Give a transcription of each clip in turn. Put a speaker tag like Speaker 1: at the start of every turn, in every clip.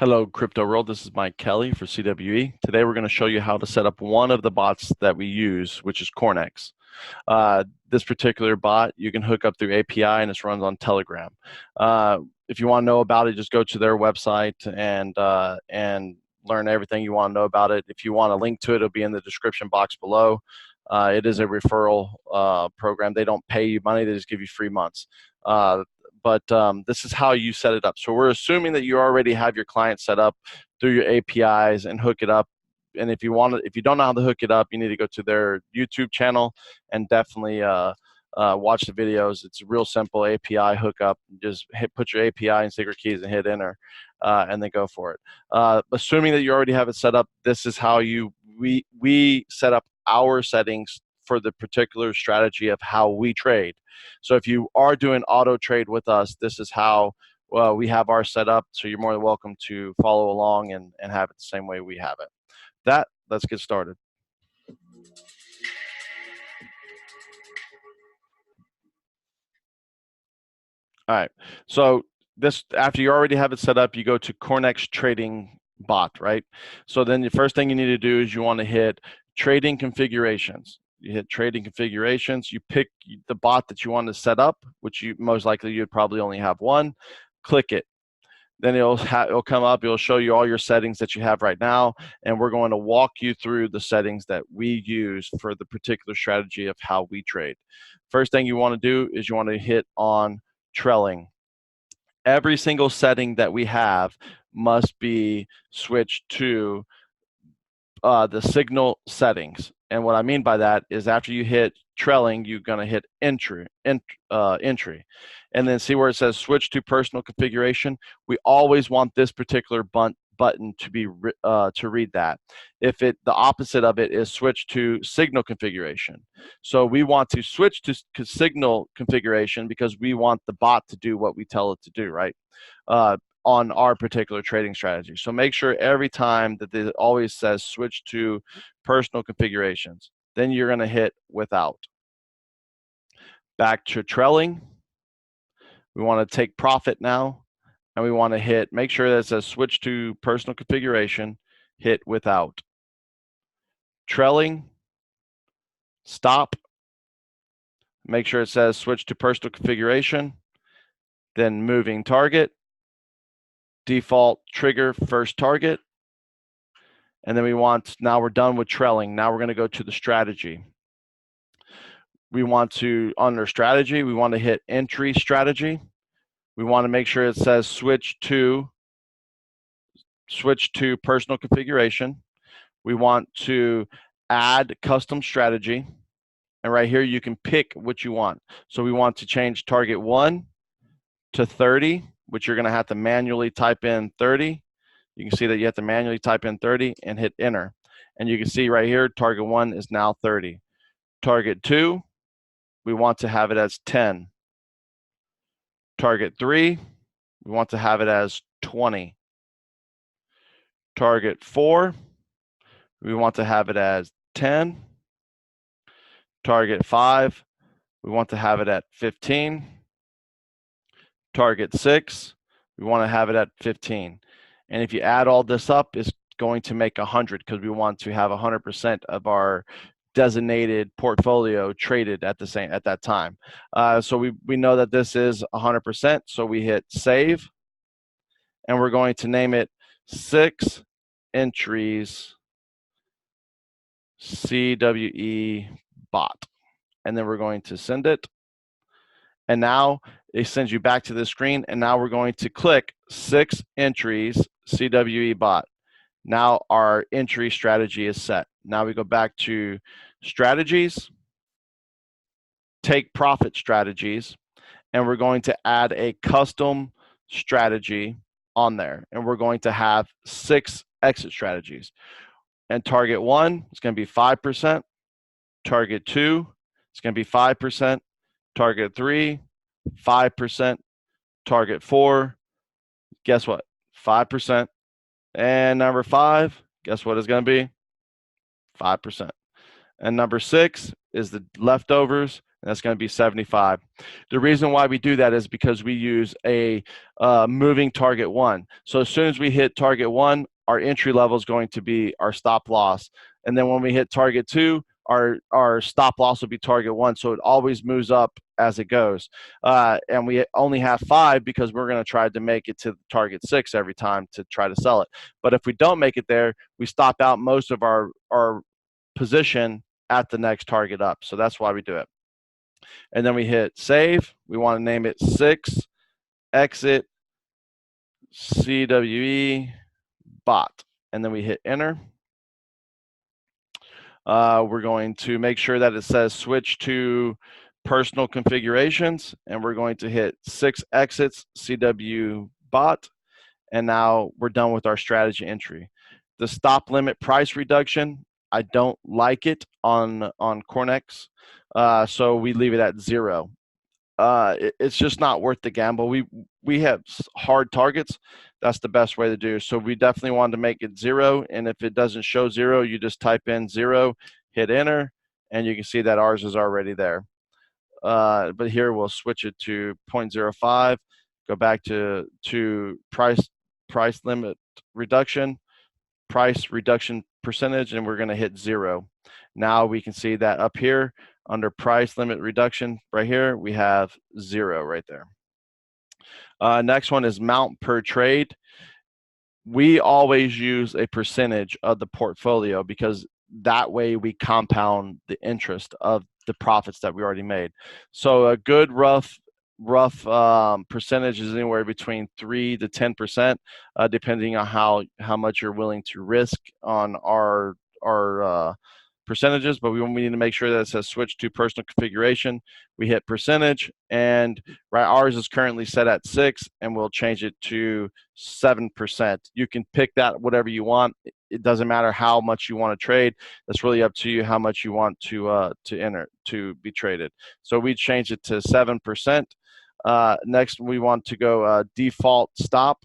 Speaker 1: Hello, Crypto World. This is Mike Kelly for CWE. Today, we're going to show you how to set up one of the bots that we use, which is Cornix. This particular bot, you can hook up through API, and it runs on Telegram. If you want to know about it, just go to their website and learn everything you want to know about it. If you want a link to it, it'll be in the description box below. It is a referral program. They don't pay you money; they just give you free months. But this is how you set it up. So we're assuming that you already have your client set up through your APIs and hook it up. And if you don't know how to hook it up, you need to go to their YouTube channel and definitely watch the videos. It's real simple API hookup. Just put your API and secret keys and hit enter, and then go for it. Assuming that you already have it set up, this is how we set up our settings for the particular strategy of how we trade. So if you are doing auto trade with us, this is how we have our set up. So you're more than welcome to follow along and have it the same way we have it. Let's get started. All right. So after you already have it set up, you go to Cornix Trading Bot, right? So then the first thing you need to do is you want to hit Trading Configurations. You hit Trading Configurations. You pick the bot that you want to set up, which most likely you'd probably only have one. Click it. Then it'll come up. It'll show you all your settings that you have right now, and we're going to walk you through the settings that we use for the particular strategy of how we trade. First thing you want to do is you want to hit on trailing. Every single setting that we have must be switched to the signal settings. And what I mean by that is after you hit trailing, you're going to hit entry, and then see where it says switch to personal configuration. We always want this particular button to be to read that. If the opposite of it is switch to signal configuration. So we want to switch to signal configuration because we want the bot to do what we tell it to do, right? On our particular trading strategy. So make sure every time that it always says switch to personal configurations. Then you're going to hit without. Back to trailing. We want to take profit now, and we want to make sure that it says switch to personal configuration, hit without. Trailing, stop. Make sure it says switch to personal configuration, then moving target, default trigger first target, and then now we're done with trailing. Now we're going to go to the strategy. We want to, under strategy, we want to hit entry strategy. We want to make sure it says switch to personal configuration. We want to add custom strategy. And right here, you can pick what you want. So we want to change target 1 to 30, which you're going to have to manually type in 30. You can see that you have to manually type in 30 and hit enter. And you can see right here, target 1 is now 30. Target 2, we want to have it as 10. Target 3, we want to have it as 20. Target 4, we want to have it as 10. Target 5, we want to have it at 15. Target 6, we want to have it at 15. And if you add all this up, it's going to make 100 because we want to have 100% of our designated portfolio traded at that time. So we know that this is 100%. So we hit save, and we're going to name it 6 entries CWE bot, and then we're going to send it. And now it sends you back to the screen, and now we're going to click 6 entries CWE bot. Now our entry strategy is set. Now we go back to strategies, take profit strategies, and we're going to add a custom strategy on there. And we're going to have 6 exit strategies. And target 1 is going to be 5%. Target 2 is going to be 5%. Target 3, 5%. Target 4, guess what? 5%. And number 5, guess what it's going to be? 5%. And number 6 is the leftovers, and that's going to be 75. The reason why we do that is because we use a moving target 1. So as soon as we hit target 1, our entry level is going to be our stop loss. And then when we hit target 2, our stop loss will be target 1. So it always moves up as it goes. And we only have 5 because we're going to try to make it to target 6 every time to try to sell it. But if we don't make it there, we stop out most of our position at the next target up. So that's why we do it. And then we hit save. We want to name it 6 exit CWE bot. And then we hit enter. We're going to make sure that it says switch to personal configurations, and we're going to hit 6 exits CW bot. And now we're done with our strategy entry. The stop limit price reduction, I don't like it on Cornix, so we leave it at 0. It's just not worth the gamble. We have hard targets. That's the best way to do. So we definitely want to make it 0, and if it doesn't show 0, you just type in 0, hit enter, and you can see that ours is already there. But here we'll switch it to 0.05, go back to price limit reduction, price reduction percentage, and we're going to hit 0. Now we can see that up here under price limit reduction right here, we have 0 right there. Next one is mount per trade. We always use a percentage of the portfolio because that way we compound the interest of the profits that we already made. So a good rough percentage is anywhere between 3 to 10%, depending on how much you're willing to risk on our percentages. But we need to make sure that it says switch to personal configuration. We hit percentage, and right, ours is currently set at 6, and we'll change it to 7%. You can pick that whatever you want. It doesn't matter how much you want to trade. That's really up to you how much you want to enter to be traded. So we change it to 7%. Next, we want to go default stop.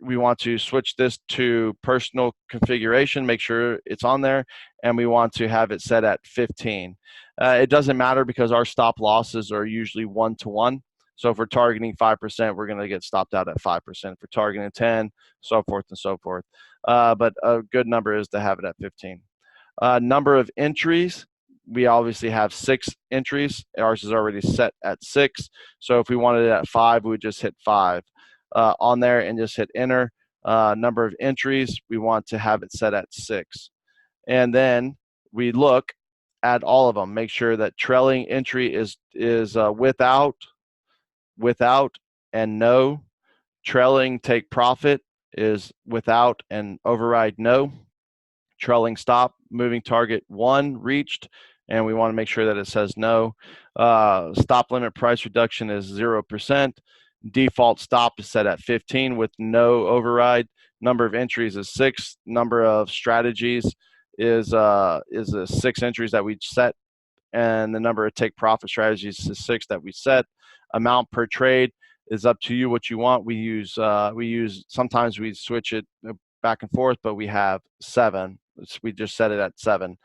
Speaker 1: We want to switch this to personal configuration, make sure it's on there, and we want to have it set at 15. It doesn't matter because our stop losses are usually 1-to-1. So if we're targeting 5%, we're going to get stopped out at 5%. If we're targeting 10, so forth and so forth. But a good number is to have it at 15. Number of entries, we obviously have 6 entries. Ours is already set at 6. So if we wanted it at 5, we would just hit 5 on there and just hit enter. Number of entries, we want to have it set at 6. And then we look at all of them. Make sure that trailing entry is without, and no. Trailing take profit is without and override no. Trailing stop, moving target 1 reached, and we want to make sure that it says no. Stop limit price reduction is 0%. Default stop is set at 15 with no override. Number of entries is 6. Number of strategies is 6 entries that we set, and the number of take profit strategies is 6 that we set. Amount per trade is up to you what you want. We use sometimes we switch it back and forth, but we have 7. We just set it at 7,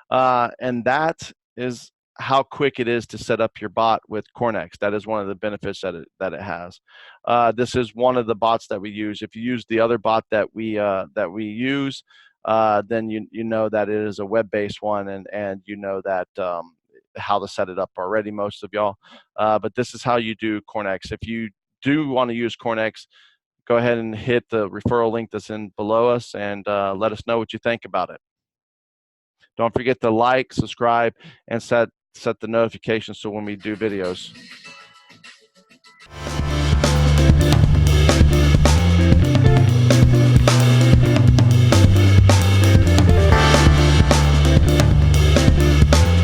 Speaker 1: and that is how quick it is to set up your bot with Cornix. That is one of the benefits that it has. This is one of the bots that we use. If you use the other bot that we use, then you know that it is a web-based one, and you know that how to set it up already, most of y'all. But this is how you do Cornix. If you do want to use Cornix, go ahead and hit the referral link that's in below us, and let us know what you think about it. Don't forget to like, subscribe, and set the notifications so when we do videos.